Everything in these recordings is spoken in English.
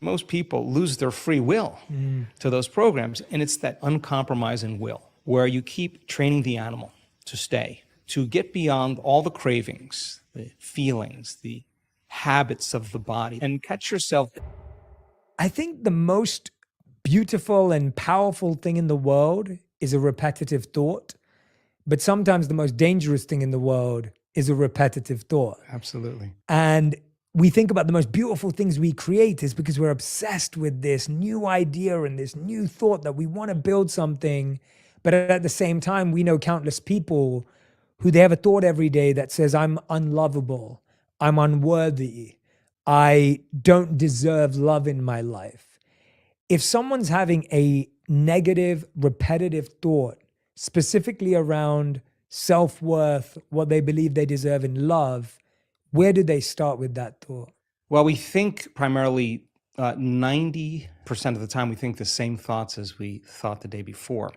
Most people lose their free will to those programs, and it's that uncompromising will where you keep training the animal to stay, to get beyond all the cravings, the feelings, the habits of the body, and catch yourself. I think the most beautiful and powerful thing in the world is a repetitive thought, but sometimes the most dangerous thing in the world is a repetitive thought. Absolutely. And we think about the most beautiful things we create is because we're obsessed with this new idea and this new thought that we want to build something. But at the same time, we know countless people who they have a thought every day that says, I'm unlovable, I'm unworthy, I don't deserve love in my life. If someone's having a negative, repetitive thought, specifically around self-worth, what they believe they deserve in love, where do they start with that thought? Well, we think primarily 90% of the time we think the same thoughts as we thought the day before.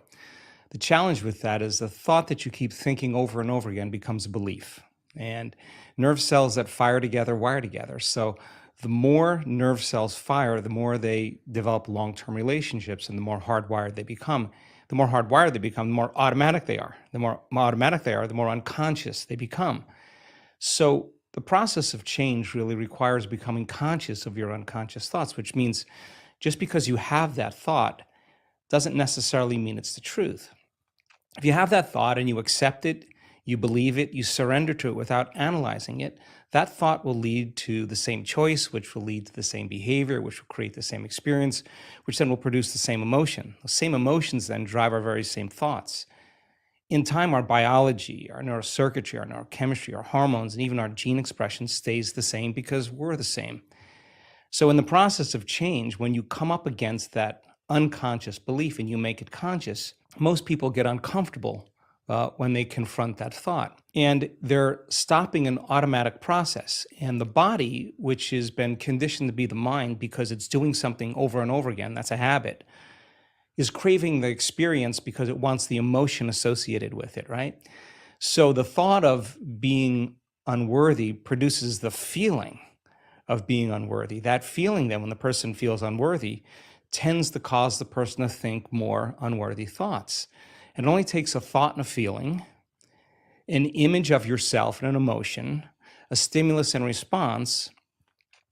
The challenge with that is the thought that you keep thinking over and over again becomes a belief. And nerve cells that fire together wire together. So the more nerve cells fire, the more they develop long-term relationships and the more hardwired they become. The more hardwired they become, the more automatic they are. The more automatic they are, the more unconscious they become. So the process of change really requires becoming conscious of your unconscious thoughts, which means just because you have that thought doesn't necessarily mean it's the truth. If you have that thought and you accept it, you believe it, you surrender to it without analyzing it, that thought will lead to the same choice, which will lead to the same behavior, which will create the same experience, which then will produce the same emotion. The same emotions then drive our very same thoughts. In time, our biology, our neurocircuitry, our neurochemistry, our hormones, and even our gene expression stays the same because we're the same. So in the process of change, when you come up against that unconscious belief and you make it conscious, most people get uncomfortable when they confront that thought. And they're stopping an automatic process. And the body, which has been conditioned to be the mind because it's doing something over and over again, that's a habit, is craving the experience because it wants the emotion associated with it, right? So the thought of being unworthy produces the feeling of being unworthy. That feeling then, when the person feels unworthy, tends to cause the person to think more unworthy thoughts. It only takes a thought and a feeling, an image of yourself and an emotion, a stimulus and response,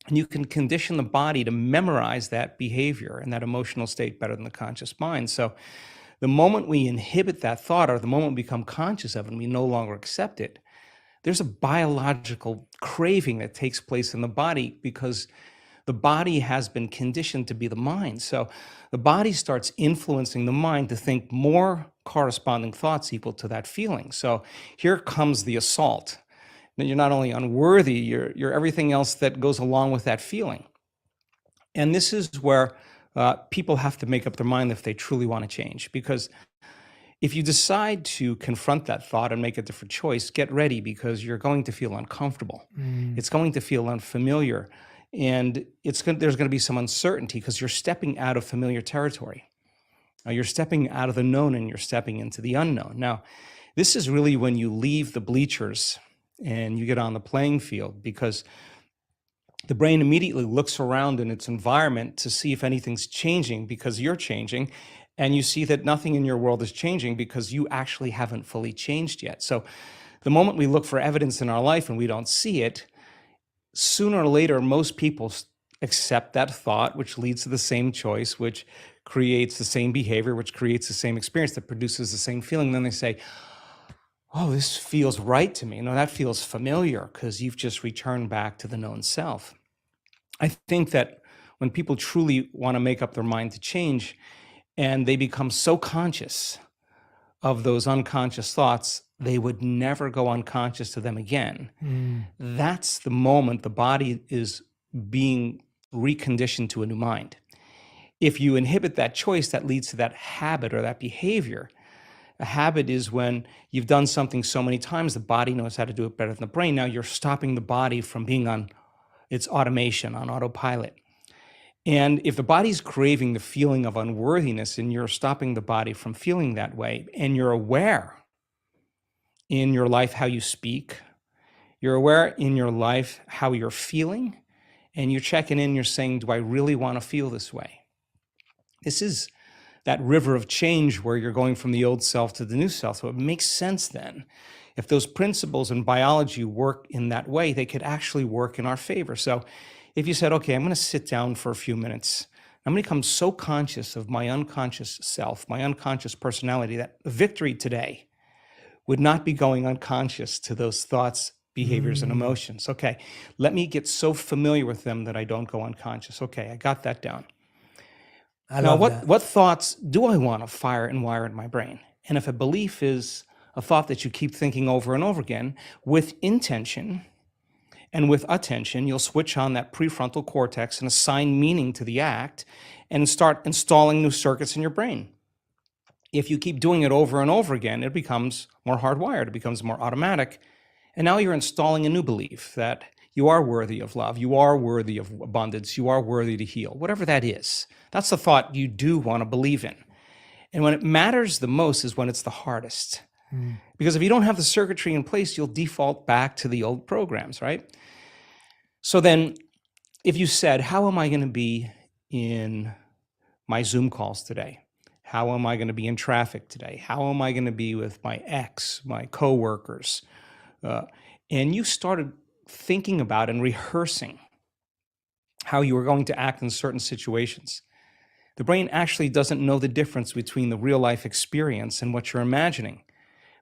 and you can condition the body to memorize that behavior and that emotional state better than the conscious mind. So the moment we inhibit that thought, or the moment we become conscious of it and we no longer accept it, there's a biological craving that takes place in the body because the body has been conditioned to be the mind. So the body starts influencing the mind to think more corresponding thoughts equal to that feeling. So here comes the assault. Now, you're not only unworthy, you're everything else that goes along with that feeling. And this is where people have to make up their mind if they truly want to change. Because if you decide to confront that thought and make a different choice, get ready because you're going to feel uncomfortable. It's going to feel unfamiliar. And there's going to be some uncertainty because you're stepping out of familiar territory. You're stepping out of the known and you're stepping into the unknown. Now, this is really when you leave the bleachers and you get on the playing field because the brain immediately looks around in its environment to see if anything's changing because you're changing. And you see that nothing in your world is changing because you actually haven't fully changed yet. So the moment we look for evidence in our life and we don't see it, sooner or later, most people accept that thought, which leads to the same choice, which creates the same behavior, which creates the same experience, that produces the same feeling. Then they say, oh, this feels right to me. No, that feels familiar because you've just returned back to the known self. I think that when people truly want to make up their mind to change and they become so conscious of those unconscious thoughts, they would never go unconscious to them again. That's the moment the body is being reconditioned to a new mind. If you inhibit that choice, that leads to that habit or that behavior. A habit is when you've done something so many times, the body knows how to do it better than the brain. Now you're stopping the body from being on its automation, on autopilot. And if the body's craving the feeling of unworthiness and you're stopping the body from feeling that way, and you're aware in your life how you speak, you're aware in your life how you're feeling, And you're checking in, you're saying, do I really want to feel this way? This is that river of change where you're going from the old self to the new self. So it makes sense then. If those principles in biology work in that way, they could actually work in our favor. So if you said, okay, I'm going to sit down for a few minutes, I'm going to become so conscious of my unconscious self, my unconscious personality, that victory today would not be going unconscious to those thoughts, behaviors, and emotions. Okay, let me get so familiar with them that I don't go unconscious. Okay, I got that down. Now, what thoughts do I want to fire and wire in my brain? And if a belief is a thought that you keep thinking over and over again, with intention and with attention, you'll switch on that prefrontal cortex and assign meaning to the act and start installing new circuits in your brain. If you keep doing it over and over again, it becomes more hardwired, it becomes more automatic. And now you're installing a new belief that you are worthy of love, you are worthy of abundance, you are worthy to heal, whatever that is. That's the thought you do want to believe in. And when it matters the most is when it's the hardest. Because if you don't have the circuitry in place, you'll default back to the old programs, right? So then if you said, how am I going to be in my Zoom calls today? How am I going to be in traffic today? How am I going to be with my ex, my coworkers? And you started thinking about and rehearsing how you were going to act in certain situations. The brain actually doesn't know the difference between the real life experience and what you're imagining.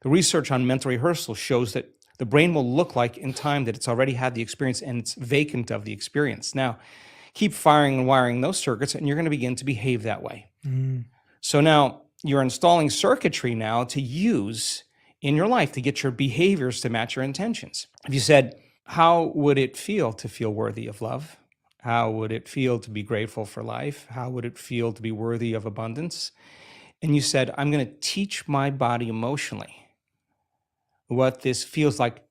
The research on mental rehearsal shows that the brain will look like in time that it's already had the experience and it's vacant of the experience. Now, keep firing and wiring those circuits and you're going to begin to behave that way. So now you're installing circuitry now to use in your life to get your behaviors to match your intentions. If you said, how would it feel to feel worthy of love? How would it feel to be grateful for life? How would it feel to be worthy of abundance? And you said, I'm going to teach my body emotionally what this feels like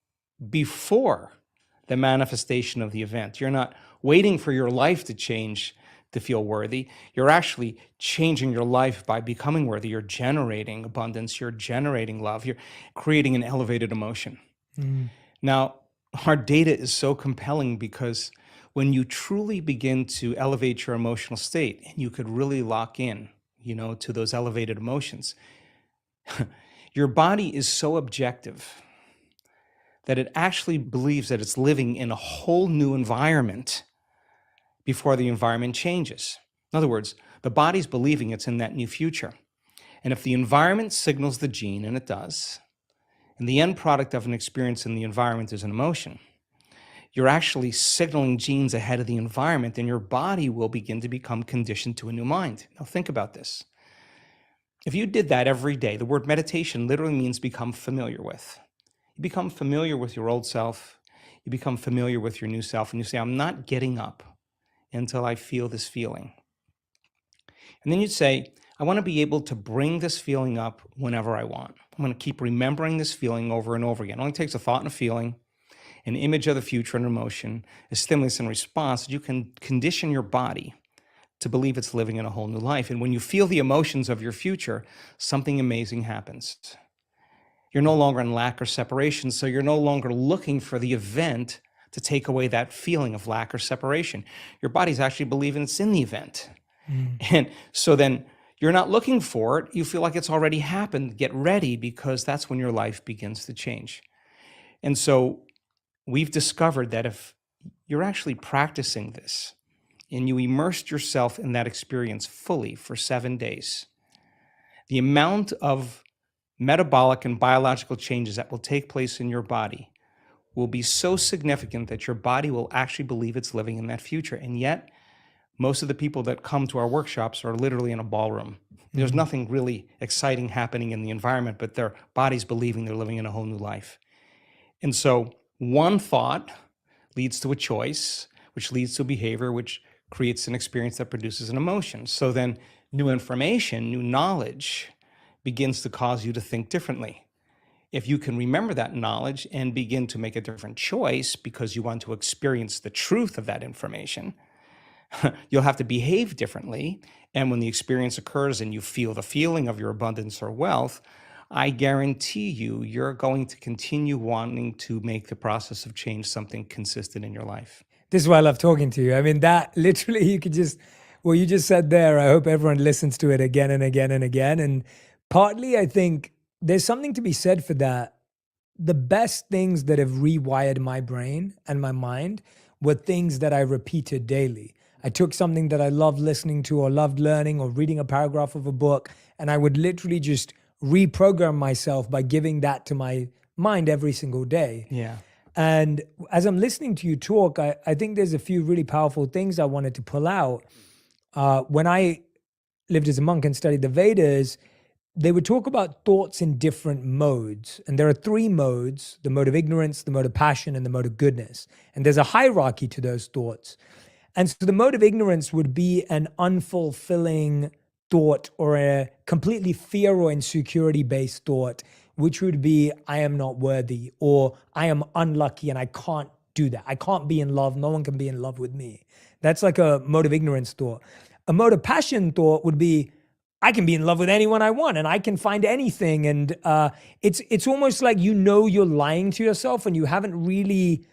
before the manifestation of the event. You're not waiting for your life to change to feel worthy. You're actually changing your life by becoming worthy. You're generating abundance. You're generating love. You're creating an elevated emotion. Now, our data is so compelling because when you truly begin to elevate your emotional state and you could really lock in, to those elevated emotions, your body is so objective that it actually believes that it's living in a whole new environment before the environment changes. In other words, the body's believing it's in that new future. And if the environment signals the gene, and it does, and the end product of an experience in the environment is an emotion, you're actually signaling genes ahead of the environment, and your body will begin to become conditioned to a new mind. Now think about this. If you did that every day, the word meditation literally means become familiar with. You become familiar with your old self, you become familiar with your new self, and you say, I'm not getting up until I feel this feeling. And then you'd say, I want to be able to bring this feeling up whenever I want. I'm going to keep remembering this feeling over and over again. It only takes a thought and a feeling, an image of the future and emotion, a stimulus and response. You can condition your body to believe it's living in a whole new life. And when you feel the emotions of your future, something amazing happens. You're no longer in lack or separation, so you're no longer looking for the event to take away that feeling of lack or separation. Your body's actually believing it's in the event. And so then you're not looking for it. You feel like it's already happened. Get ready, because that's when your life begins to change. And so we've discovered that if you're actually practicing this and you immersed yourself in that experience fully for 7 days, the amount of metabolic and biological changes that will take place in your body will be so significant that your body will actually believe it's living in that future. And yet, most of the people that come to our workshops are literally in a ballroom. There's nothing really exciting happening in the environment, but their body's believing they're living in a whole new life. And so one thought leads to a choice, which leads to a behavior, which creates an experience that produces an emotion. So then new information, new knowledge begins to cause you to think differently. If you can remember that knowledge and begin to make a different choice because you want to experience the truth of that information, you'll have to behave differently. And when the experience occurs and you feel the feeling of your abundance or wealth, I guarantee you, you're going to continue wanting to make the process of change something consistent in your life. This is why I love talking to you. I mean, that literally you could just, what you just said there, I hope everyone listens to it again and again and again. And partly, I think there's something to be said for that. The best things that have rewired my brain and my mind were things that I repeated daily. I took something that I loved listening to or loved learning or reading a paragraph of a book, and I would literally just reprogram myself by giving that to my mind every single day. Yeah. And as I'm listening to you talk, I think there's a few really powerful things I wanted to pull out. When I lived as a monk and studied the Vedas, they would talk about thoughts in different modes. And there are three modes: the mode of ignorance, the mode of passion, and the mode of goodness. And there's a hierarchy to those thoughts. And so the mode of ignorance would be an unfulfilling thought or a completely fear or insecurity based thought, which would be, I am not worthy, or I am unlucky and I can't do that. I can't be in love. No one can be in love with me. That's like a mode of ignorance thought. A mode of passion thought would be, I can be in love with anyone I want and I can find anything. And it's almost like, you're lying to yourself and you haven't really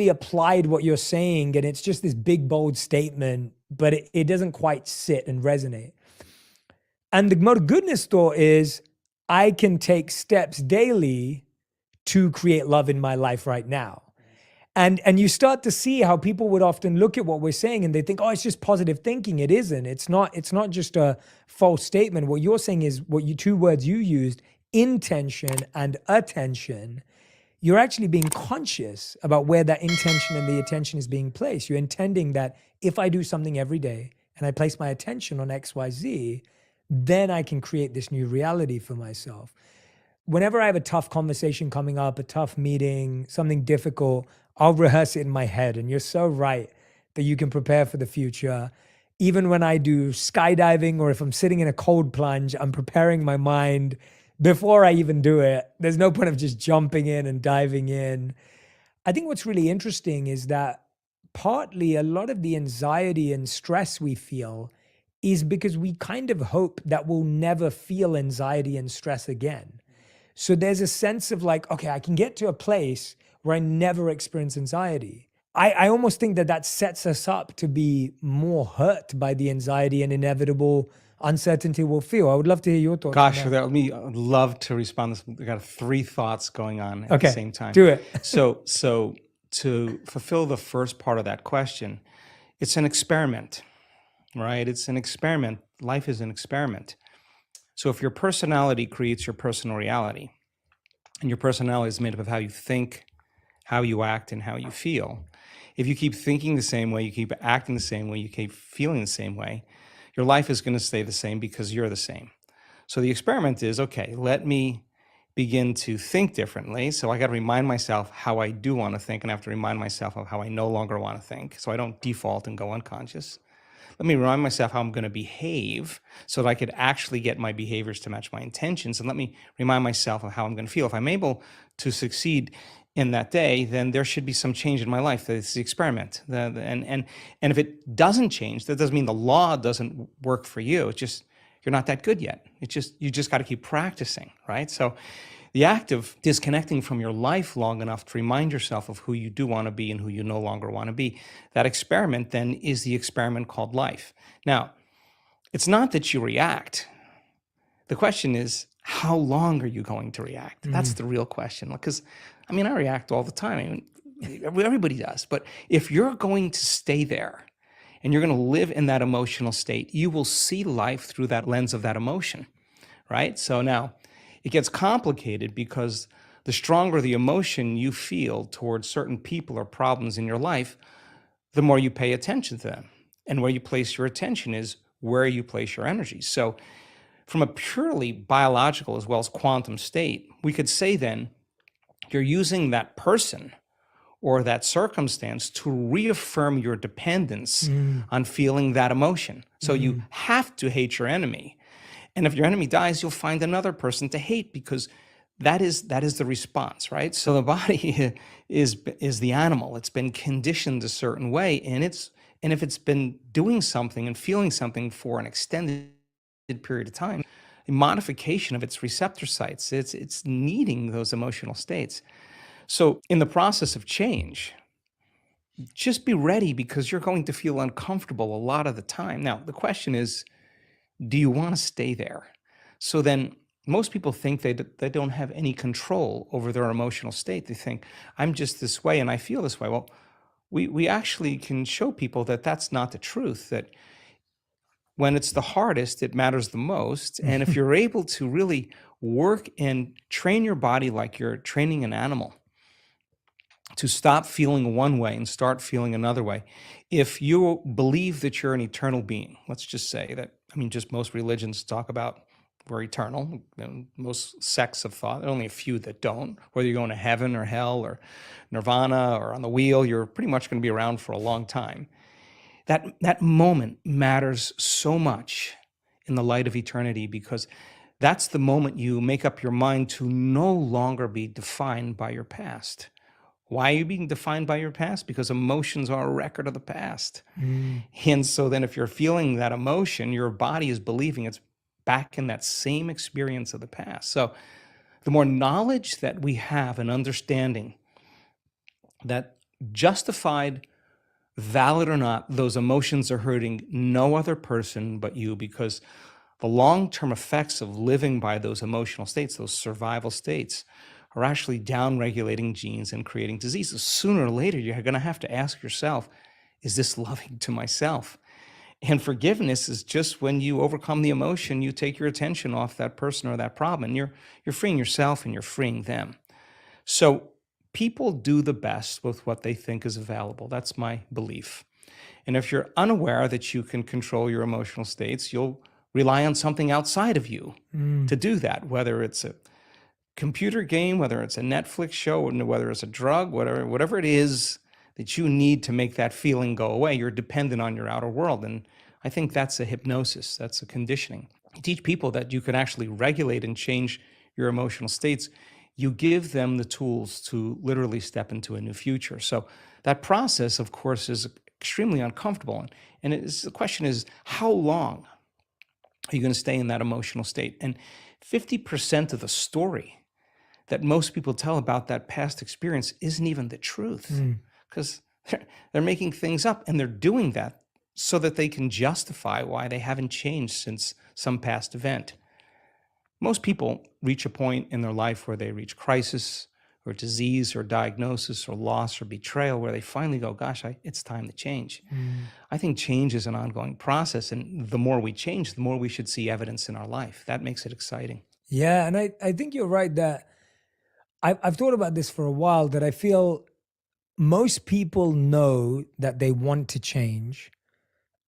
applied what you're saying. And it's just this big, bold statement, but it doesn't quite sit and resonate. And the mode of goodness thought is, I can take steps daily to create love in my life right now. And you start to see how people would often look at what we're saying and they think, oh, it's just positive thinking. It isn't. It's not just a false statement. What you're saying is two words you used, intention and attention. You're actually being conscious about where that intention and the attention is being placed. You're intending that if I do something every day and I place my attention on X, Y, Z, then I can create this new reality for myself. Whenever I have a tough conversation coming up, a tough meeting, something difficult, I'll rehearse it in my head. And you're so right that you can prepare for the future. Even when I do skydiving or if I'm sitting in a cold plunge, I'm preparing my mind before I even do it. There's no point of just jumping in and diving in. I think what's really interesting is that partly a lot of the anxiety and stress we feel is because we kind of hope that we'll never feel anxiety and stress again. So there's a sense of like, okay, I can get to a place where I never experience anxiety. I almost think that sets us up to be more hurt by the anxiety and inevitable uncertainty we'll feel. I would love to hear your thoughts. Gosh, I would love to respond to this. I got three thoughts going on at the same time. Do it. So to fulfill the first part of that question, it's an experiment, right? It's an experiment. Life is an experiment. So if your personality creates your personal reality, and your personality is made up of how you think, how you act, and how you feel. If you keep thinking the same way, you keep acting the same way, you keep feeling the same way, your life is going to stay the same because you're the same. So the experiment is, okay, let me begin to think differently. So I got to remind myself how I do want to think, and I have to remind myself of how I no longer want to think, so I don't default and go unconscious. Let me remind myself how I'm going to behave so that I could actually get my behaviors to match my intentions. And let me remind myself of how I'm going to feel. If I'm able to succeed in that day, then there should be some change in my life. It's the experiment. And if it doesn't change, that doesn't mean the law doesn't work for you. It's just, you're not that good yet. You just got to keep practicing, right? So the act of disconnecting from your life long enough to remind yourself of who you do want to be and who you no longer want to be, that experiment then is the experiment called life. Now, it's not that you react. The question is, how long are you going to react? That's the real question. Because, I react all the time. Everybody does. But if you're going to stay there and you're going to live in that emotional state, you will see life through that lens of that emotion, right? So now, it gets complicated because the stronger the emotion you feel towards certain people or problems in your life, the more you pay attention to them. And where you place your attention is where you place your energy. So from a purely biological as well as quantum state, we could say then, you're using that person or that circumstance to reaffirm your dependence on feeling that emotion. So you have to hate your enemy. And if your enemy dies, you'll find another person to hate because that is the response, right? So the body is the animal. It's been conditioned a certain way, and if it's been doing something and feeling something for an extended period of time, a modification of its receptor sites, it's needing those emotional states. So in the process of change, just be ready because you're going to feel uncomfortable a lot of the time. Now, the question is, do you want to stay there? So then most people think they don't have any control over their emotional state. They think, I'm just this way and I feel this way. Well, we actually can show people that that's not the truth, that when it's the hardest, it matters the most. And if you're able to really work and train your body like you're training an animal to stop feeling one way and start feeling another way, if you believe that you're an eternal being, let's just say that, just most religions talk about we're eternal. Most sects of thought, there are only a few that don't. Whether you're going to heaven or hell or nirvana or on the wheel, you're pretty much going to be around for a long time. That moment matters so much in the light of eternity, because that's the moment you make up your mind to no longer be defined by your past. Why are you being defined by your past? Because emotions are a record of the past. And so then if you're feeling that emotion, your body is believing it's back in that same experience of the past. So the more knowledge that we have and understanding that, justified, valid or not, those emotions are hurting no other person but you, because the long-term effects of living by those emotional states, those survival states, are actually down-regulating genes and creating diseases. Sooner or later, you're going to have to ask yourself, is this loving to myself? And forgiveness is just when you overcome the emotion, you take your attention off that person or that problem, and you're freeing yourself and you're freeing them. So people do the best with what they think is available. That's my belief. And if you're unaware that you can control your emotional states, you'll rely on something outside of you to do that, whether it's a computer game, whether it's a Netflix show, whether it's a drug, whatever it is that you need to make that feeling go away. You're dependent on your outer world. And I think that's a hypnosis. That's a conditioning. You teach people that you can actually regulate and change your emotional states. You give them the tools to literally step into a new future. So that process, of course, is extremely uncomfortable. And the question is, how long are you going to stay in that emotional state? And 50% of the story that most people tell about that past experience isn't even the truth, because they're making things up, and they're doing that so that they can justify why they haven't changed since some past event. Most people reach a point in their life where they reach crisis or disease or diagnosis or loss or betrayal, where they finally go, gosh, it's time to change. I think change is an ongoing process, and the more we change, the more we should see evidence in our life. That makes it exciting. Yeah, and I think you're right that I've thought about this for a while, that I feel most people know that they want to change,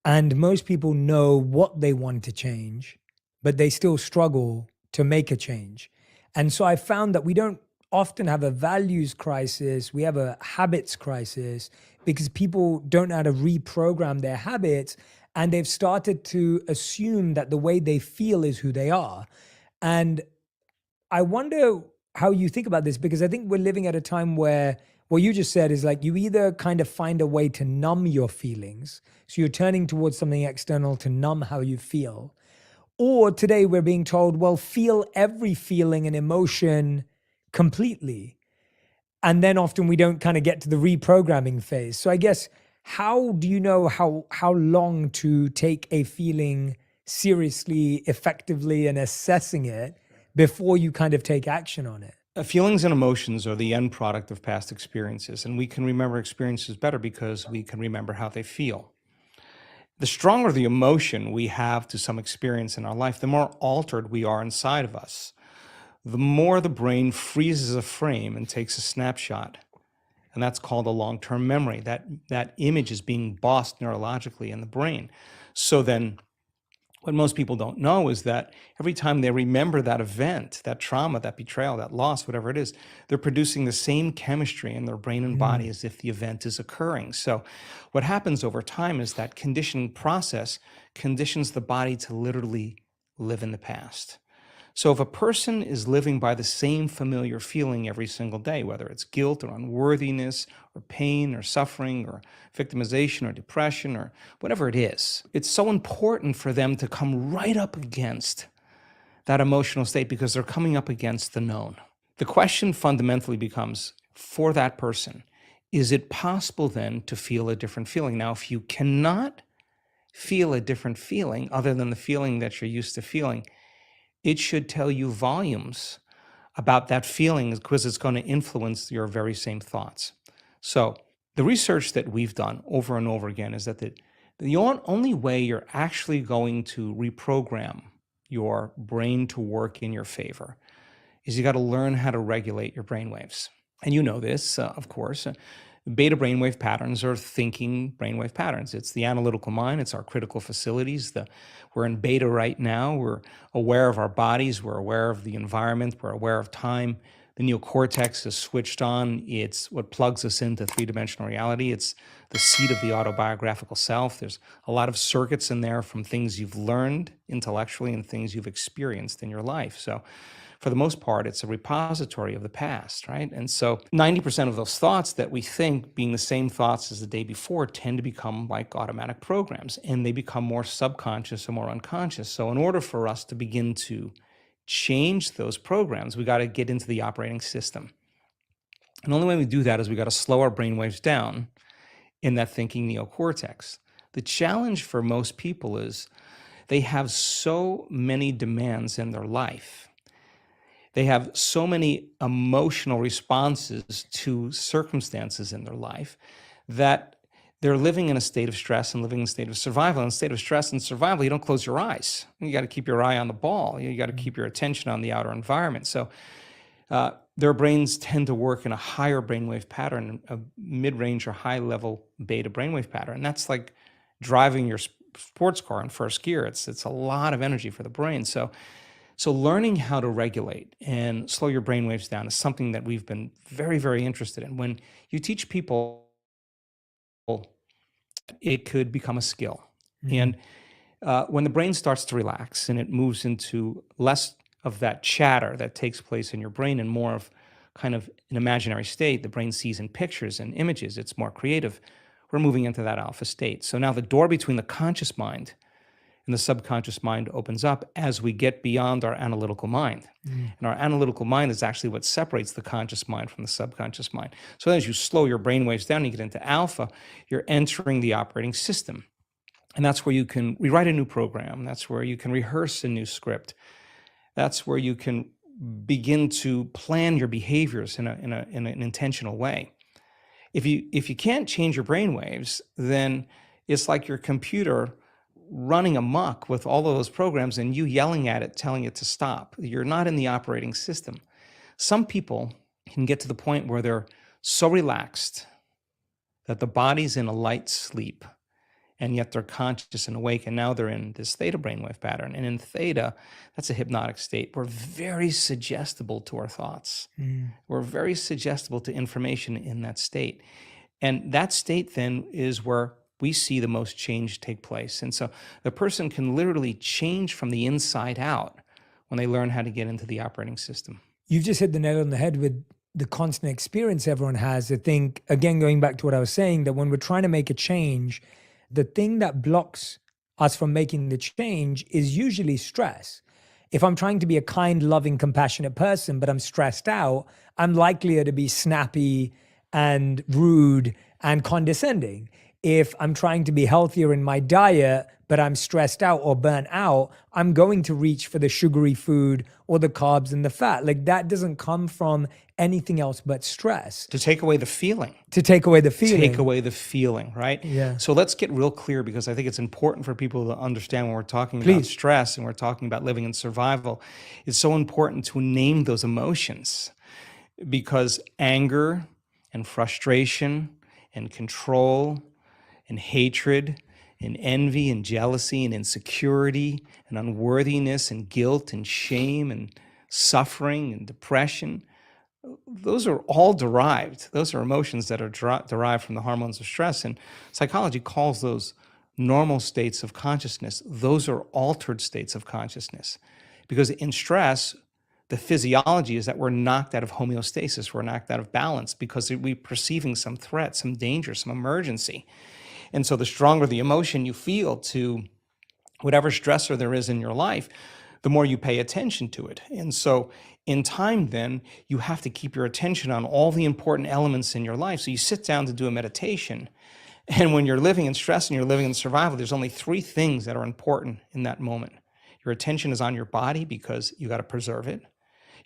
and most people know what they want to change, but they still struggle to make a change. And so I found that we don't often have a values crisis, we have a habits crisis, because people don't know how to reprogram their habits, and they've started to assume that the way they feel is who they are. And I wonder how you think about this, because I think we're living at a time where what you just said is like, you either kind of find a way to numb your feelings, so you're turning towards something external to numb how you feel, or today we're being told, well, feel every feeling and emotion completely. And then often we don't kind of get to the reprogramming phase. So I guess, how do you know how long to take a feeling seriously, effectively, and assessing it before you kind of take action on it? Feelings and emotions are the end product of past experiences, and we can remember experiences better because we can remember how they feel. The stronger the emotion we have to some experience in our life, the more altered we are inside of us. The more the brain freezes a frame and takes a snapshot, and that's called a long-term memory. That image is being bossed neurologically in the brain. So then what most people don't know is that every time they remember that event, that trauma, that betrayal, that loss, whatever it is, they're producing the same chemistry in their brain and body as if the event is occurring. So what happens over time is that conditioning process conditions the body to literally live in the past. So if a person is living by the same familiar feeling every single day, whether it's guilt or unworthiness or pain or suffering or victimization or depression or whatever it is, it's so important for them to come right up against that emotional state, because they're coming up against the known. The question fundamentally becomes, for that person, is it possible then to feel a different feeling? Now, if you cannot feel a different feeling other than the feeling that you're used to feeling, it should tell you volumes about that feeling because it's going to influence your very same thoughts. So the research that we've done over and over again is that the only way you're actually going to reprogram your brain to work in your favor is you got to learn how to regulate your brain waves. And you know this, of course. Beta brainwave patterns are thinking brainwave patterns. It's the analytical mind. It's our critical facilities. We're in beta right now. We're aware of our bodies. We're aware of the environment. We're aware of time. The neocortex is switched on. It's what plugs us into three-dimensional reality. It's the seat of the autobiographical self. There's a lot of circuits in there from things you've learned intellectually and things you've experienced in your life. So for the most part, it's a repository of the past, right? And so 90% of those thoughts that we think being the same thoughts as the day before tend to become like automatic programs, and they become more subconscious or more unconscious. So in order for us to begin to change those programs, we got to get into the operating system. And the only way we do that is we got to slow our brainwaves down in that thinking neocortex. The challenge for most people is they have so many demands in their life. They have so many emotional responses to circumstances in their life that they're living in a state of stress and living in a state of survival. In a state of stress and survival, you don't close your eyes. You got to keep your eye on the ball. You got to keep your attention on the outer environment. So their brains tend to work in a higher brainwave pattern, a mid-range or high-level beta brainwave pattern. And that's like driving your sports car in first gear. It's a lot of energy for the brain. So learning how to regulate and slow your brainwaves down is something that we've been very, very interested in. When you teach people, it could become a skill. And when the brain starts to relax and it moves into less of that chatter that takes place in your brain and more of kind of an imaginary state, the brain sees in pictures and images, it's more creative, we're moving into that alpha state. So now the door between the conscious mind and the subconscious mind opens up as we get beyond our analytical mind. And our analytical mind is actually what separates the conscious mind from the subconscious mind. So as you slow your brainwaves down, you get into alpha, you're entering the operating system. And that's where you can rewrite a new program. That's where you can rehearse a new script. That's where you can begin to plan your behaviors in an intentional way. If you can't change your brainwaves, then it's like your computer running amok with all of those programs and you yelling at it, telling it to stop. You're not in the operating system. Some people can get to the point where they're so relaxed that the body's in a light sleep, and yet they're conscious and awake, and now they're in this theta brainwave pattern. And in theta, that's a hypnotic state. We're very suggestible to our thoughts. We're very suggestible to information in that state. And that state then is where we see the most change take place. And so the person can literally change from the inside out when they learn how to get into the operating system. You've just hit the nail on the head with the constant experience everyone has. I think, again, going back to what I was saying, that when we're trying to make a change, the thing that blocks us from making the change is usually stress. If I'm trying to be a kind, loving, compassionate person, but I'm stressed out, I'm likelier to be snappy and rude and condescending. If I'm trying to be healthier in my diet, but I'm stressed out or burnt out, I'm going to reach for the sugary food or the carbs and the fat. Like, that doesn't come from anything else but stress. To take away the feeling. To take away the feeling. Take away the feeling, right? Yeah. So let's get real clear, because I think it's important for people to understand when we're talking about stress and we're talking about living in survival. It's so important to name those emotions, because anger and frustration and control and hatred and envy and jealousy and insecurity and unworthiness and guilt and shame and suffering and depression, those are all derived. Those are emotions that are derived from the hormones of stress. And psychology calls those normal states of consciousness. Those are altered states of consciousness. Because in stress, the physiology is that we're knocked out of homeostasis. We're knocked out of balance because we're perceiving some threat, some danger, some emergency. And so the stronger the emotion you feel to whatever stressor there is in your life, the more you pay attention to it. And so in time, then you have to keep your attention on all the important elements in your life. So you sit down to do a meditation. And when you're living in stress and you're living in survival, there's only three things that are important in that moment. Your attention is on your body because you got to preserve it.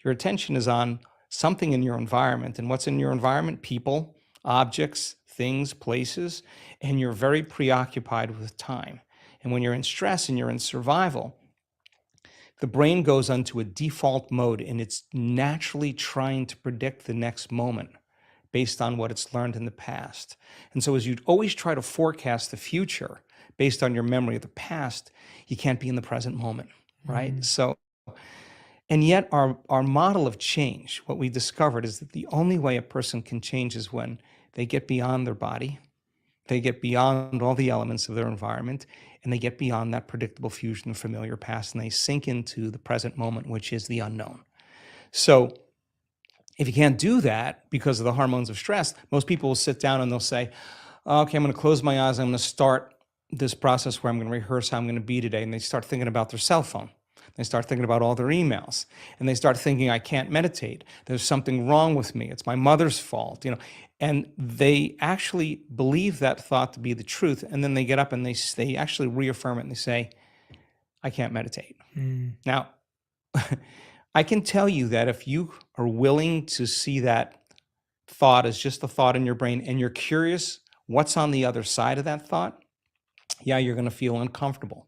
Your attention is on something in your environment. And what's in your environment? People, objects, things, places. And you're very preoccupied with time. And when you're in stress and you're in survival, the brain goes onto a default mode and it's naturally trying to predict the next moment based on what it's learned in the past. And so as you always try to forecast the future based on your memory of the past, you can't be in the present moment, right? So, and yet our model of change, what we discovered is that the only way a person can change is when they get beyond their body, they get beyond all the elements of their environment, and they get beyond that predictable future and familiar past, and they sink into the present moment, which is the unknown. So if you can't do that because of the hormones of stress, most people will sit down and they'll say, okay, I'm going to close my eyes. I'm going to start this process where I'm going to rehearse how I'm going to be today. And they start thinking about their cell phone. They start thinking about all their emails. And they start thinking, I can't meditate. There's something wrong with me. It's my mother's fault. And they actually believe that thought to be the truth. And then they get up and they actually reaffirm it and they say, I can't meditate. Now, I can tell you that if you are willing to see that thought as just a thought in your brain and you're curious what's on the other side of that thought, yeah, you're going to feel uncomfortable.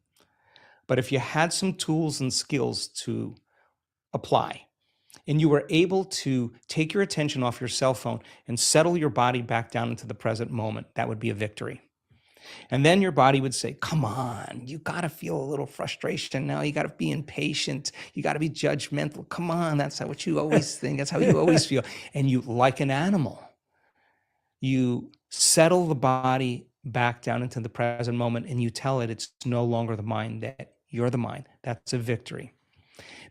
But if you had some tools and skills to apply and you were able to take your attention off your cell phone and settle your body back down into the present moment, that would be a victory. And then your body would say, come on, you got to feel a little frustration now. You got to be impatient. You got to be judgmental. Come on, that's what you always think. That's how you always feel. And you, like an animal, you settle the body back down into the present moment and you tell it it's no longer the mind, that you're the mind. That's a victory.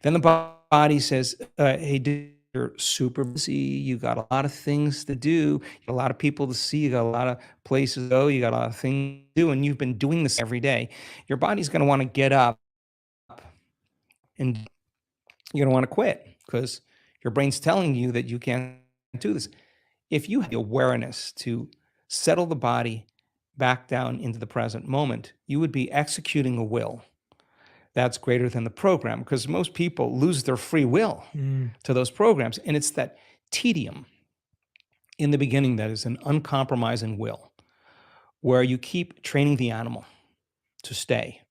Then the body says, hey, dude, you're super busy. You got a lot of things to do. You got a lot of people to see. You got a lot of places to go. You got a lot of things to do. And you've been doing this every day. Your body's going to want to get up and you're going to want to quit because your brain's telling you that you can't do this. If you have the awareness to settle the body back down into the present moment, you would be executing a will that's greater than the program, because most people lose their free will to those programs. And it's that tedium in the beginning that is an uncompromising will, where you keep training the animal to stay,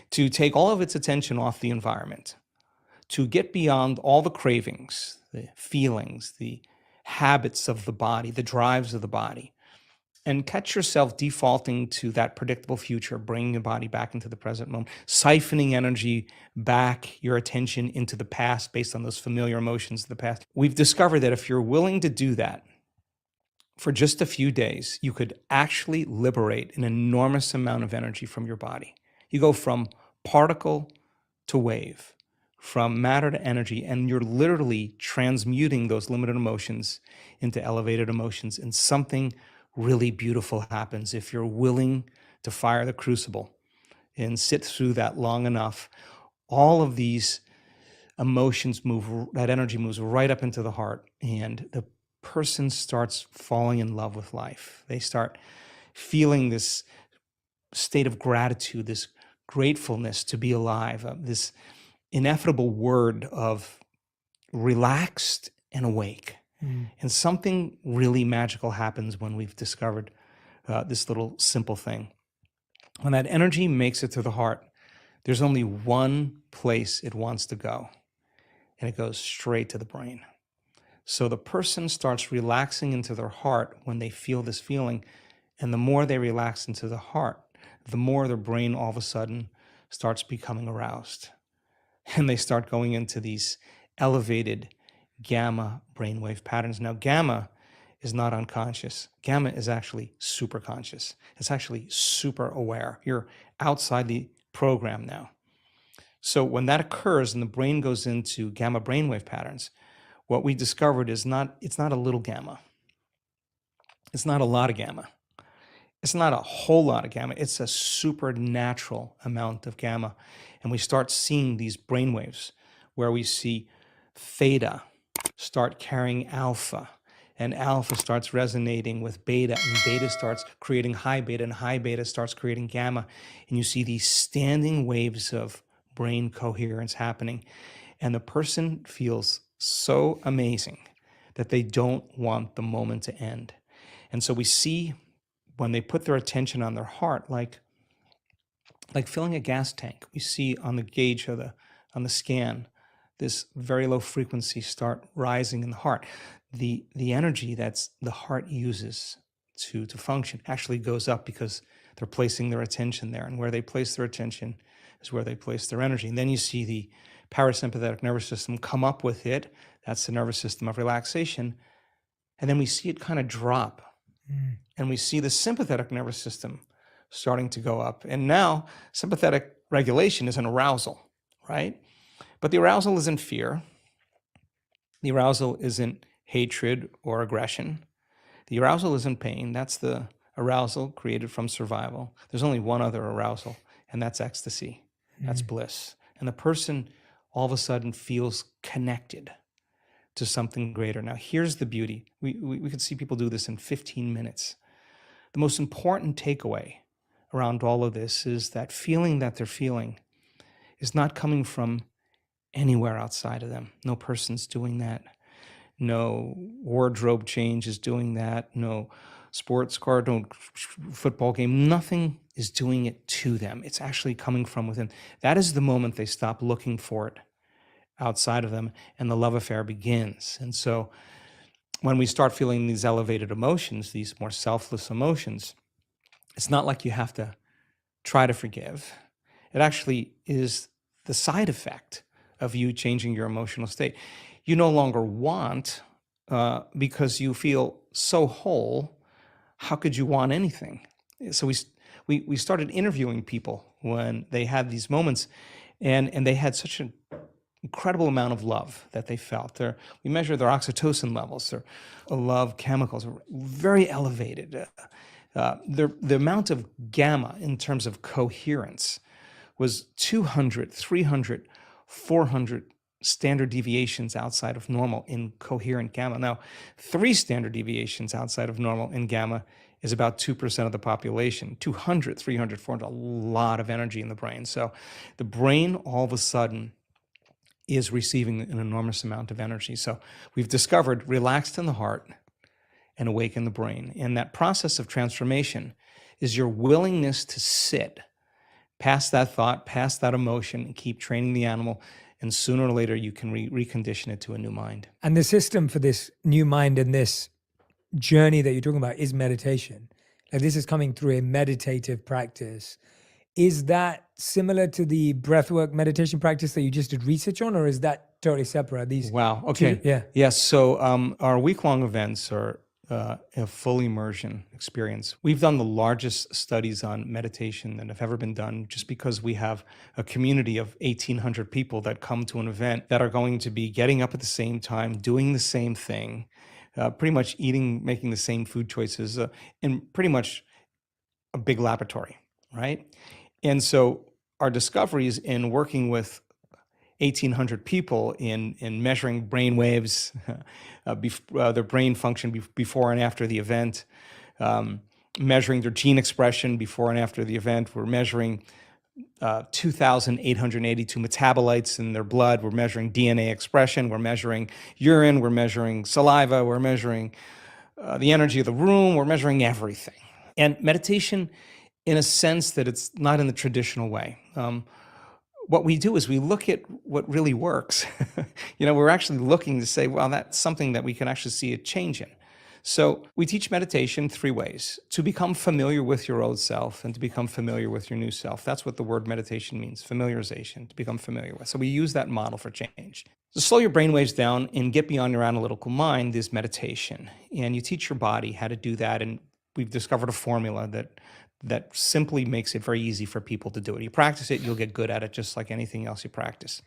to take all of its attention off the environment, to get beyond all the cravings, the feelings, the habits of the body, the drives of the body, and catch yourself defaulting to that predictable future, bringing your body back into the present moment, siphoning energy back, your attention into the past based on those familiar emotions of the past. We've discovered that if you're willing to do that for just a few days, you could actually liberate an enormous amount of energy from your body. You go from particle to wave, from matter to energy, and you're literally transmuting those limited emotions into elevated emotions, and something really beautiful happens if you're willing to fire the crucible and sit through that long enough. All of these emotions move, that energy moves right up into the heart, and the person starts falling in love with life. They start feeling this state of gratitude, this gratefulness to be alive, this ineffable word of relaxed and awake. And something really magical happens when we've discovered this little simple thing. When that energy makes it to the heart, there's only one place it wants to go, and it goes straight to the brain. So the person starts relaxing into their heart when they feel this feeling, and the more they relax into the heart, the more their brain all of a sudden starts becoming aroused. And they start going into these elevated gamma brainwave patterns. Now, gamma is not unconscious. Gamma is actually super conscious. It's actually super aware. You're outside the program now. So when that occurs and the brain goes into gamma brainwave patterns, what we discovered is it's not a little gamma. It's not a lot of gamma. It's not a whole lot of gamma. It's a supernatural amount of gamma. And we start seeing these brainwaves where we see theta start carrying alpha, and alpha starts resonating with beta, and beta starts creating high beta, and high beta starts creating gamma. And you see these standing waves of brain coherence happening. And the person feels so amazing that they don't want the moment to end. And so we see when they put their attention on their heart, like filling a gas tank, we see on the gauge of on the scan, this very low frequency start rising in the heart. The energy that's the heart uses to function actually goes up because they're placing their attention there. And where they place their attention is where they place their energy. And then you see the parasympathetic nervous system come up with it. That's the nervous system of relaxation. And then we see it kind of drop. And we see the sympathetic nervous system starting to go up. And now sympathetic regulation is an arousal, right? But the arousal isn't fear. The arousal isn't hatred or aggression. The arousal isn't pain. That's the arousal created from survival. There's only one other arousal, and that's ecstasy. That's bliss. And the person all of a sudden feels connected to something greater. Now, here's the beauty. We could see people do this in 15 minutes. The most important takeaway around all of this is that feeling that they're feeling is not coming from anywhere outside of them. No person's doing that. No wardrobe change is doing that. No sports car, no football game. Nothing is doing it to them. It's actually coming from within. That is the moment they stop looking for it outside of them, and the love affair begins. And so when we start feeling these elevated emotions, these more selfless emotions, it's not like you have to try to forgive. It actually is the side effect of you changing your emotional state. You no longer want, because you feel so whole. How could you want anything? So we started interviewing people when they had these moments, and they had such an incredible amount of love that they felt. We measured their oxytocin levels, their love chemicals are very elevated. The amount of gamma in terms of coherence was 200, 300, 400 standard deviations outside of normal in coherent gamma. Now, 3 standard deviations outside of normal in gamma is about 2% of the population. 200, 300, 400, a lot of energy in the brain. So the brain all of a sudden is receiving an enormous amount of energy. So we've discovered relaxed in the heart and awaken the brain. And that process of transformation is your willingness to sit past that thought, past that emotion, and keep training the animal. And sooner or later, you can recondition it to a new mind. And the system for this new mind and this journey that you're talking about is meditation. Like, this is coming through a meditative practice. Is that similar to the breathwork meditation practice that you just did research on, or is that totally separate? These Wow. Okay. Yeah. Yes. So our week-long events are a full immersion experience. We've done the largest studies on meditation that have ever been done, just because we have a community of 1,800 people that come to an event that are going to be getting up at the same time, doing the same thing, pretty much making the same food choices, in pretty much a big laboratory, right? And so our discoveries in working with 1,800 people in measuring brain waves, their brain function before and after the event, measuring their gene expression before and after the event. We're measuring 2,882 metabolites in their blood. We're measuring DNA expression. We're measuring urine. We're measuring saliva. We're measuring the energy of the room. We're measuring everything. And meditation, in a sense that it's not in the traditional way. What we do is we look at what really works. We're actually looking to say, well, that's something that we can actually see a change in. So we teach meditation 3 ways: to become familiar with your old self and to become familiar with your new self. That's what the word meditation means, familiarization, to become familiar with. So we use that model for change. To slow your brainwaves down and get beyond your analytical mind is meditation. And you teach your body how to do that. And we've discovered a formula that simply makes it very easy for people to do it. You practice it, you'll get good at it, just like anything else you practice.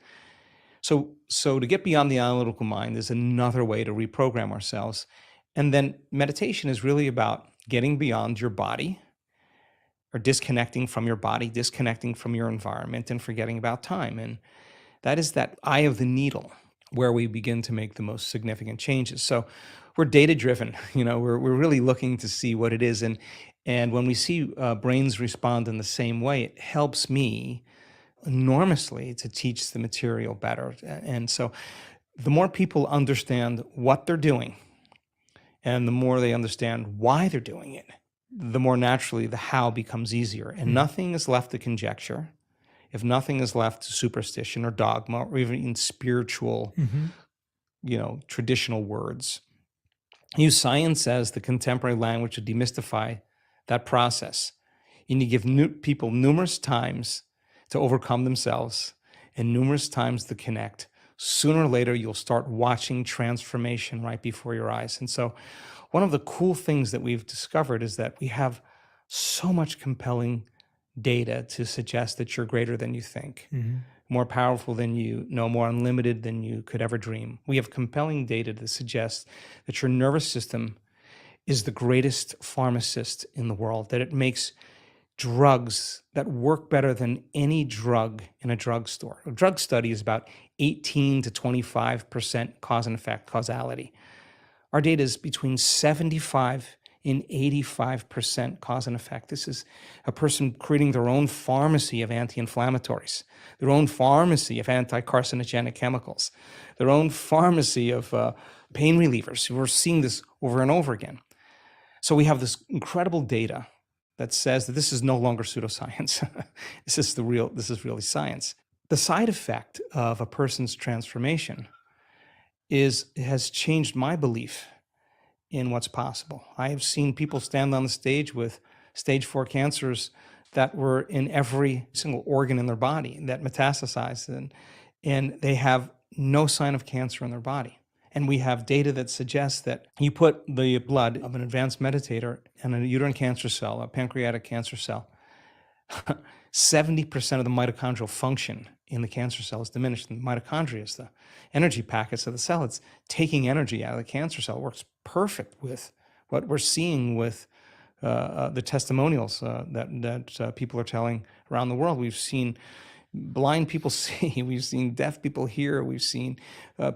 So to get beyond the analytical mind is another way to reprogram ourselves. And then meditation is really about getting beyond your body, or disconnecting from your body, disconnecting from your environment, and forgetting about time. And that is that eye of the needle, where we begin to make the most significant changes. So we're data driven. We're really looking to see what it is, and when we see brains respond in the same way, it helps me enormously to teach the material better. And so the more people understand what they're doing and the more they understand why they're doing it, the more naturally the how becomes easier. And nothing is left to conjecture. If nothing is left to superstition or dogma or even in spiritual, traditional words, use science as the contemporary language to demystify that process. You need to give people numerous times to overcome themselves and numerous times to connect. Sooner or later, you'll start watching transformation right before your eyes. And so one of the cool things that we've discovered is that we have so much compelling data to suggest that you're greater than you think, more powerful than you know, more unlimited than you could ever dream. We have compelling data to suggest that your nervous system is the greatest pharmacist in the world, that it makes drugs that work better than any drug in a drugstore. A drug study is about 18 to 25% cause and effect, causality. Our data is between 75 and 85% cause and effect. This is a person creating their own pharmacy of anti-inflammatories, their own pharmacy of anti-carcinogenic chemicals, their own pharmacy of pain relievers. We're seeing this over and over again. So we have this incredible data that says that this is no longer pseudoscience. This is really science. The side effect of a person's transformation has changed my belief in what's possible. I have seen people stand on the stage with stage 4 cancers that were in every single organ in their body that metastasized, and they have no sign of cancer in their body. And we have data that suggests that you put the blood of an advanced meditator and a uterine cancer cell, a pancreatic cancer cell, 70% of the mitochondrial function in the cancer cell is diminished. And the mitochondria is the energy packets of the cell. It's taking energy out of the cancer cell. It works perfect with what we're seeing with the testimonials that people are telling around the world. We've seen blind people see, we've seen deaf people hear, we've seen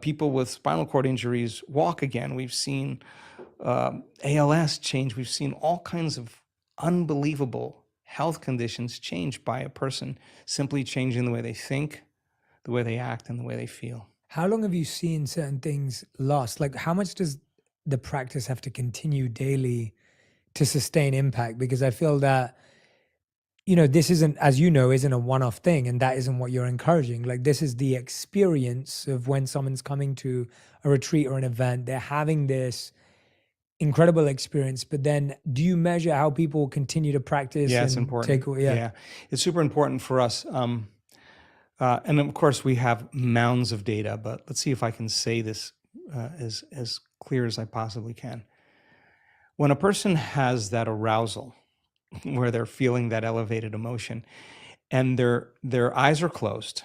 people with spinal cord injuries walk again, we've seen ALS change, we've seen all kinds of unbelievable health conditions changed by a person simply changing the way they think, the way they act, and the way they feel. How long have you seen certain things last? Like, how much does the practice have to continue daily to sustain impact? Because I feel that, this isn't, as you know, isn't a one-off thing, and that isn't what you're encouraging. Like, this is the experience of when someone's coming to a retreat or an event, they're having this incredible experience, but then do you measure how people continue to practice? Yeah, it's important. Yeah, it's super important for us. And of course, we have mounds of data, but let's see if I can say this as clear as I possibly can. When a person has that arousal, where they're feeling that elevated emotion, and their eyes are closed,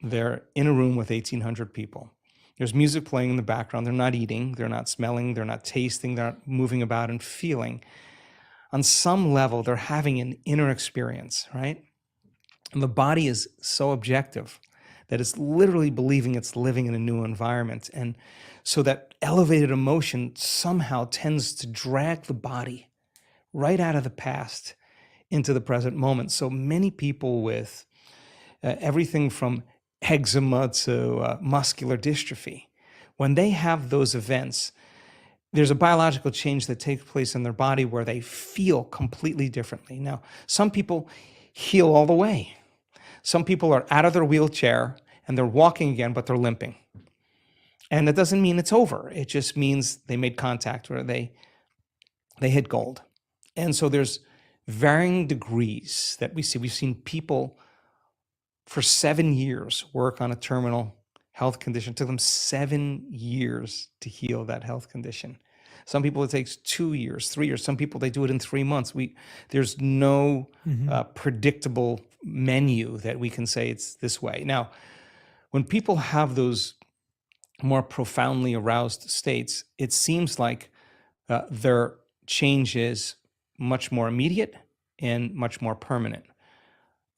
they're in a room with 1,800 people. There's music playing in the background. They're not eating, they're not smelling, they're not tasting, they're not moving about and feeling. On some level, they're having an inner experience, right? And the body is so objective that it's literally believing it's living in a new environment. And so that elevated emotion somehow tends to drag the body right out of the past into the present moment. So many people with everything from eczema to muscular dystrophy, when they have those events, there's a biological change that takes place in their body where they feel completely differently. Now, some people heal all the way. Some people are out of their wheelchair and they're walking again, but they're limping. And it doesn't mean it's over. It just means they made contact or they hit gold. And so there's varying degrees that we see. We've seen people for 7 years work on a terminal health condition. It took them 7 years to heal that health condition. Some people it takes 2 years, 3 years. Some people, they do it in 3 months. There's no predictable menu that we can say it's this way. Now, when people have those more profoundly aroused states, it seems like their change is much more immediate and much more permanent.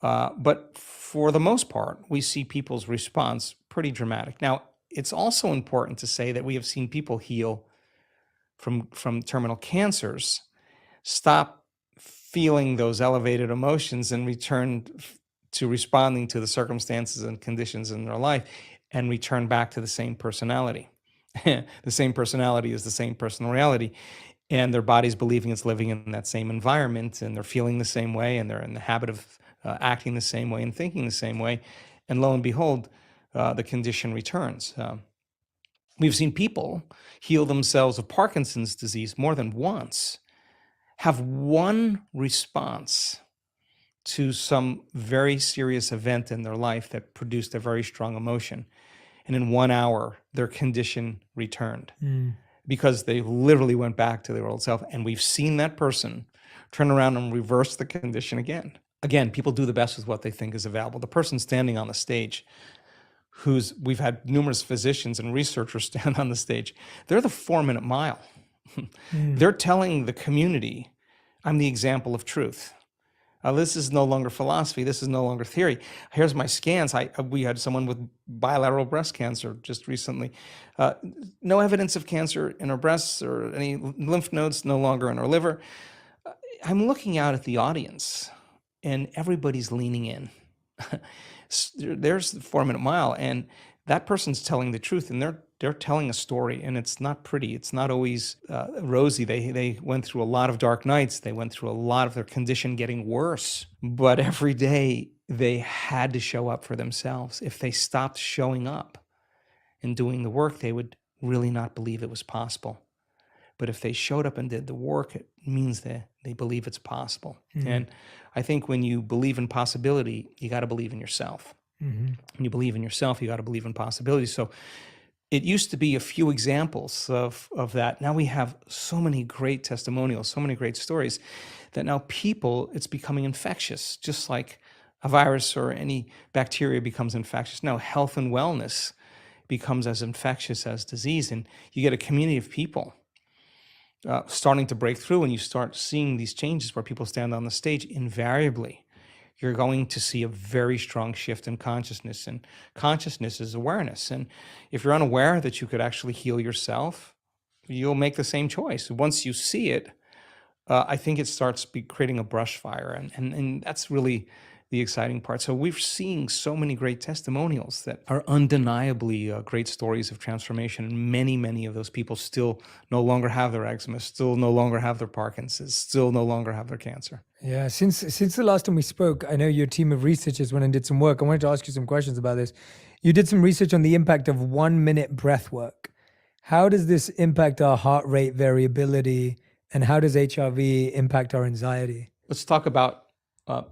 But for the most part, we see people's response pretty dramatic. Now, it's also important to say that we have seen people heal from terminal cancers, stop feeling those elevated emotions and return to responding to the circumstances and conditions in their life and return back to the same personality. The same personality is the same personal reality, and their body's believing it's living in that same environment, and they're feeling the same way, and they're in the habit of acting the same way and thinking the same way. And lo and behold, the condition returns. We've seen people heal themselves of Parkinson's disease more than once, have one response to some very serious event in their life that produced a very strong emotion. And in 1 hour, their condition returned because they literally went back to their old self. And we've seen that person turn around and reverse the condition again. Again, people do the best with what they think is available. The person standing on the stage, we've had numerous physicians and researchers stand on the stage, they're the 4-minute mile. They're telling the community, I'm the example of truth. This is no longer philosophy. This is no longer theory. Here's my scans. We had someone with bilateral breast cancer just recently. No evidence of cancer in her breasts or any lymph nodes, no longer in her liver. I'm looking out at the audience, and everybody's leaning in. There's the 4-minute mile, and that person's telling the truth, and they're telling a story, and it's not pretty. It's not always rosy. They went through a lot of dark nights. They went through a lot of their condition getting worse. But every day they had to show up for themselves. If they stopped showing up and doing the work, they would really not believe it was possible. But if they showed up and did the work, it means that they believe it's possible. And I think when you believe in possibility, you got to believe in yourself. When you believe in yourself, you got to believe in possibility. So it used to be a few examples of that. Now we have so many great testimonials, so many great stories that now it's becoming infectious, just like a virus or any bacteria becomes infectious. Now health and wellness becomes as infectious as disease. And you get a community of people starting to break through, and you start seeing these changes where people stand on the stage. Invariably, you're going to see a very strong shift in consciousness, and consciousness is awareness. And if you're unaware that you could actually heal yourself, you'll make the same choice. Once you see it, I think it starts creating a brush fire, and that's really the exciting part. So we're seeing so many great testimonials that are undeniably great stories of transformation. And many of those people still no longer have their eczema, still no longer have their Parkinson's, still no longer have their cancer. Yeah, since the last time we spoke, I know your team of researchers went and did some work. I wanted to ask you some questions about this. You did some research on the impact of 1-minute breath work. How does this impact our heart rate variability, and how does HRV impact our anxiety? Let's talk about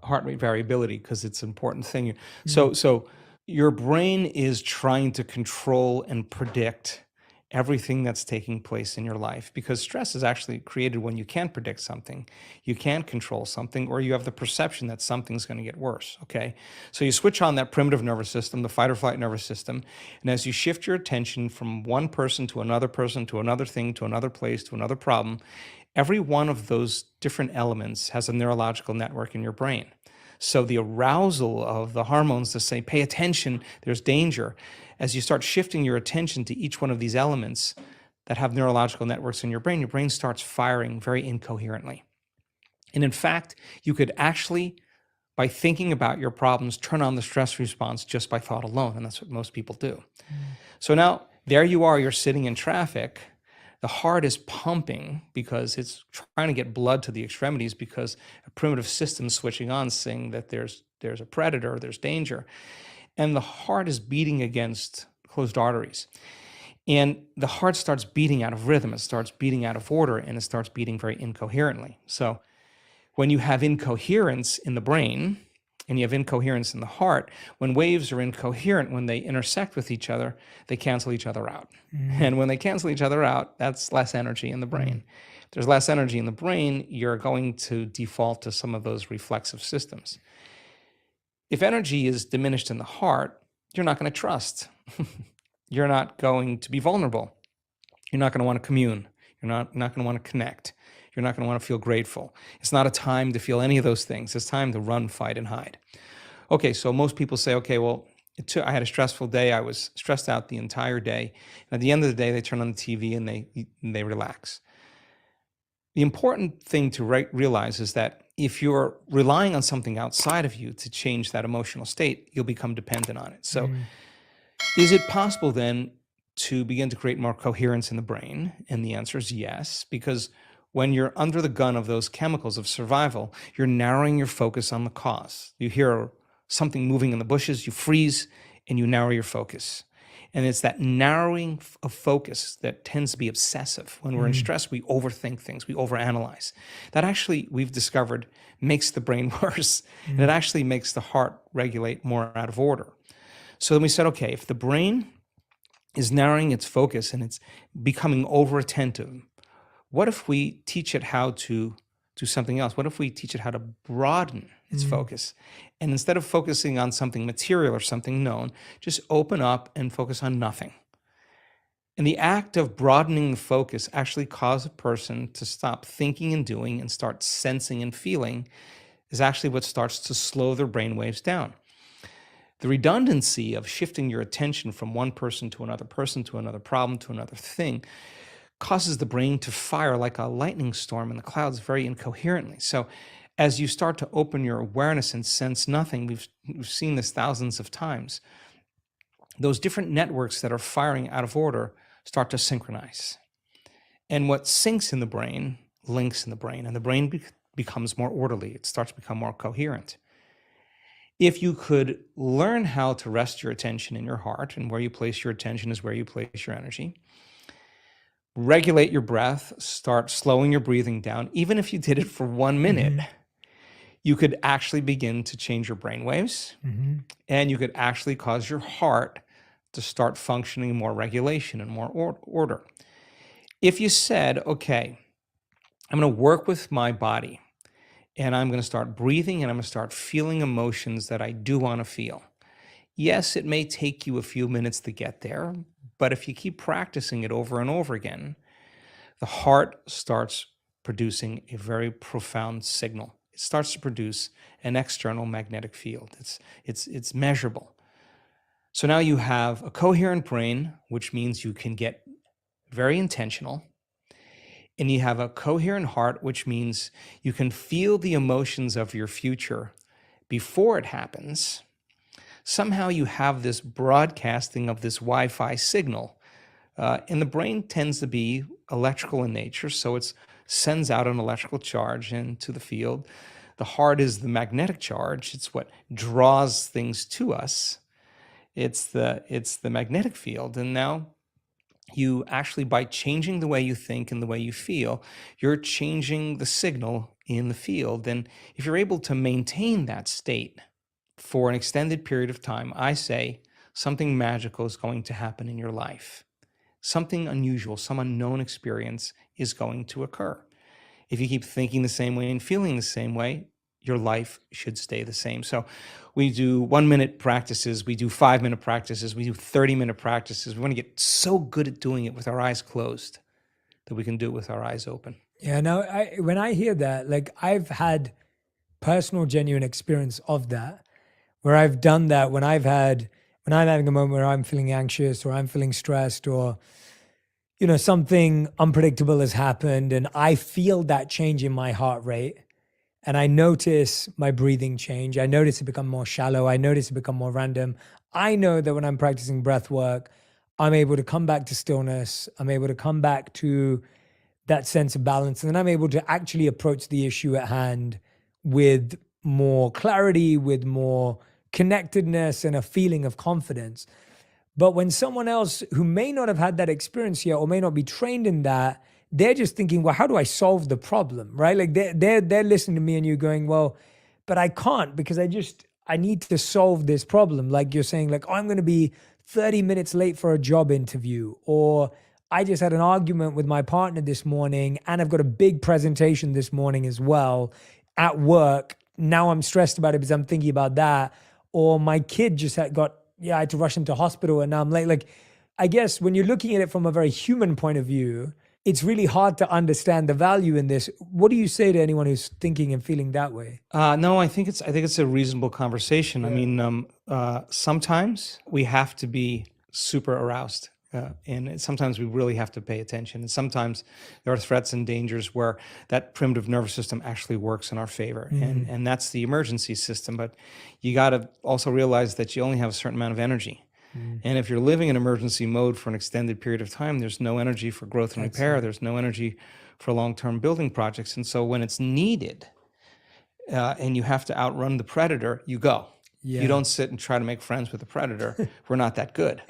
heart rate variability, because it's an important thing. So your brain is trying to control and predict everything that's taking place in your life, because stress is actually created when you can't predict something, you can't control something, or you have the perception that something's going to get worse. Okay, so you switch on that primitive nervous system, the fight or flight nervous system, and as you shift your attention from one person to another thing, to another place, to another problem, every one of those different elements has a neurological network in your brain. So the arousal of the hormones to say, pay attention, there's danger. As you start shifting your attention to each one of these elements that have neurological networks in your brain starts firing very incoherently. And in fact, you could actually, by thinking about your problems, turn on the stress response just by thought alone. And that's what most people do. So now there you are, you're sitting in traffic. The heart is pumping because it's trying to get blood to the extremities, because a primitive system switching on saying that there's a predator, there's danger. And the heart is beating against closed arteries. And the heart starts beating out of rhythm, it starts beating out of order, and it starts beating very incoherently. So when you have incoherence in the brain, and you have incoherence in the heart, when waves are incoherent, when they intersect with each other, they cancel each other out. And when they cancel each other out, that's less energy in the brain. If there's less energy in the brain, you're going to default to some of those reflexive systems. If energy is diminished in the heart, you're not going to trust. You're not going to be vulnerable. You're not going to want to commune. You're not going to want to connect. You're not going to want to feel grateful. It's not a time to feel any of those things. It's time to run, fight, and hide. Okay, so most people say, okay, well, I had a stressful day. I was stressed out the entire day. And at the end of the day, they turn on the TV and they relax. The important thing to realize is that if you're relying on something outside of you to change that emotional state, you'll become dependent on it. So is it possible then to begin to create more coherence in the brain? And the answer is yes, because when you're under the gun of those chemicals of survival, you're narrowing your focus on the cause. You hear something moving in the bushes, you freeze, and you narrow your focus. And it's that narrowing of focus that tends to be obsessive. When we're in stress, we overthink things, we overanalyze. That actually, we've discovered, makes the brain worse. And it actually makes the heart regulate more out of order. So then we said, okay, if the brain is narrowing its focus and it's becoming over-attentive, what if we teach it how to do something else? What if we teach it how to broaden its focus? And instead of focusing on something material or something known, just open up and focus on nothing. And the act of broadening the focus actually causes a person to stop thinking and doing and start sensing and feeling, is actually what starts to slow their brain waves down. The redundancy of shifting your attention from one person to another problem to another thing causes the brain to fire like a lightning storm in the clouds very incoherently. So as you start to open your awareness and sense nothing, we've seen this thousands of times, those different networks that are firing out of order start to synchronize. And what syncs in the brain links in the brain, and the brain becomes more orderly. It starts to become more coherent. If you could learn how to rest your attention in your heart, and where you place your attention is where you place your energy, regulate your breath, start slowing your breathing down, even if you did it for 1 minute, you could actually begin to change your brain waves, and you could actually cause your heart to start functioning in more regulation and more order. If you said, okay, I'm going to work with my body, and I'm going to start breathing, and I'm going to start feeling emotions that I do want to feel. Yes, it may take you a few minutes to get there, but if you keep practicing it over and over again, the heart starts producing a very profound signal. It starts to produce an external magnetic field. It's measurable. So now you have a coherent brain, which means you can get very intentional. And you have a coherent heart, which means you can feel the emotions of your future before it happens. Somehow you have this broadcasting of this Wi-Fi signal. And the brain tends to be electrical in nature, so it sends out an electrical charge into the field. The heart is the magnetic charge. It's what draws things to us. It's the magnetic field. And now you actually, by changing the way you think and the way you feel, you're changing the signal in the field. And if you're able to maintain that state for an extended period of time, I say something magical is going to happen in your life. Something unusual, some unknown experience is going to occur. If you keep thinking the same way and feeling the same way, your life should stay the same. So we do 1-minute practices, we do 5-minute practices, we do 30-minute practices. We want to get so good at doing it with our eyes closed that we can do it with our eyes open. Yeah, no, when I hear that, like I've had personal, genuine experience of that, where I've done that when I'm having a moment where I'm feeling anxious or I'm feeling stressed or, something unpredictable has happened and I feel that change in my heart rate. And I notice my breathing change. I notice it become more shallow. I notice it become more random. I know that when I'm practicing breath work, I'm able to come back to stillness. I'm able to come back to that sense of balance. And then I'm able to actually approach the issue at hand with more clarity, with more connectedness and a feeling of confidence. But when someone else who may not have had that experience yet or may not be trained in that, they're just thinking, well, how do I solve the problem, right? Like they're listening to me and you going, well, but I can't because I need to solve this problem. Like you're saying, like, oh, I'm going to be 30 minutes late for a job interview, or I just had an argument with my partner this morning and I've got a big presentation this morning as well at work. Now I'm stressed about it because I'm thinking about that. Or my kid just I had to rush him to hospital and now I'm late. Like, I guess when you're looking at it from a very human point of view, it's really hard to understand the value in this. What do you say to anyone who's thinking and feeling that way? No, I think it's a reasonable conversation. I Yeah. mean, sometimes we have to be super aroused, and sometimes we really have to pay attention. And sometimes there are threats and dangers where that primitive nervous system actually works in our favor, and that's the emergency system. But you got to also realize that you only have a certain amount of energy. And if you're living in emergency mode for an extended period of time, there's no energy for growth and repair. There's no energy for long-term building projects. And so when it's needed, and you have to outrun the predator, you go. Yeah. You don't sit and try to make friends with the predator. We're not that good.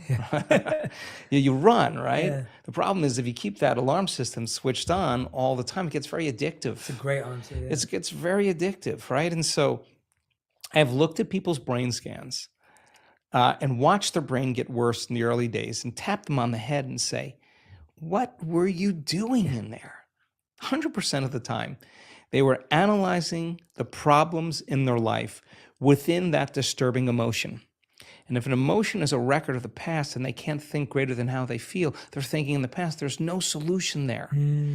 You run, right? Yeah. The problem is if you keep that alarm system switched on all the time, it gets very addictive. It's a great answer. Yeah. It gets very addictive, right? And so I've looked at people's brain scans and watched their brain get worse in the early days and tap them on the head and say, what were you doing in there? 100% of the time, they were analyzing the problems in their life within that disturbing emotion. And if an emotion is a record of the past and they can't think greater than how they feel, they're thinking in the past, there's no solution there.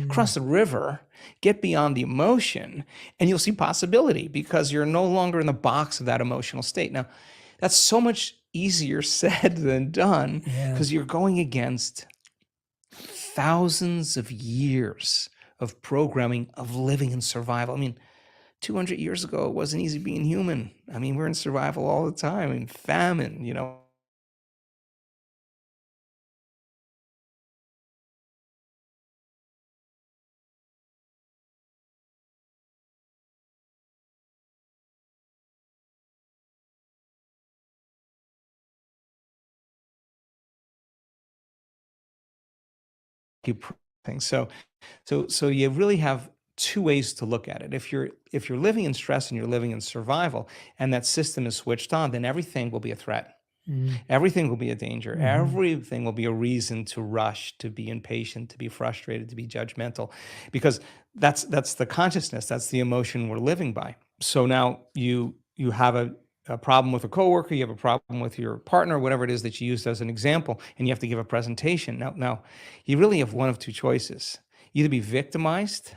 Cross the river, get beyond the emotion, and you'll see possibility because you're no longer in the box of that emotional state. Now, that's so much easier said than done because you're going against thousands of years of programming of living in survival. I mean, 200 years ago, it wasn't easy being human. I mean, we're in survival all the time. I mean, famine, you know. Things. So you really have two ways to look at it. If you're living in stress and you're living in survival, and that system is switched on, then everything will be a threat. Everything will be a danger. Everything will be a reason to rush, to be impatient, to be frustrated, to be judgmental, because that's the consciousness, that's the emotion we're living by. So now you have a problem with a coworker, you have a problem with your partner, whatever it is that you used as an example, and you have to give a presentation. Now you really have one of two choices: either be victimized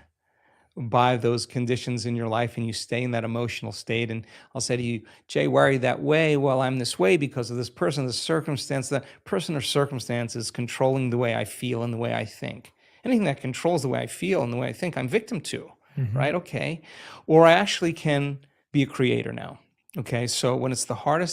by those conditions in your life and you stay in that emotional state. And I'll say to you, Jay, why are you that way? Well, I'm this way because of this person, this circumstance. That person or circumstance is controlling the way I feel and the way I think. Anything that controls the way I feel and the way I think, I'm victim to, right? Okay. Or I actually can be a creator now. Okay. So when it's the hardest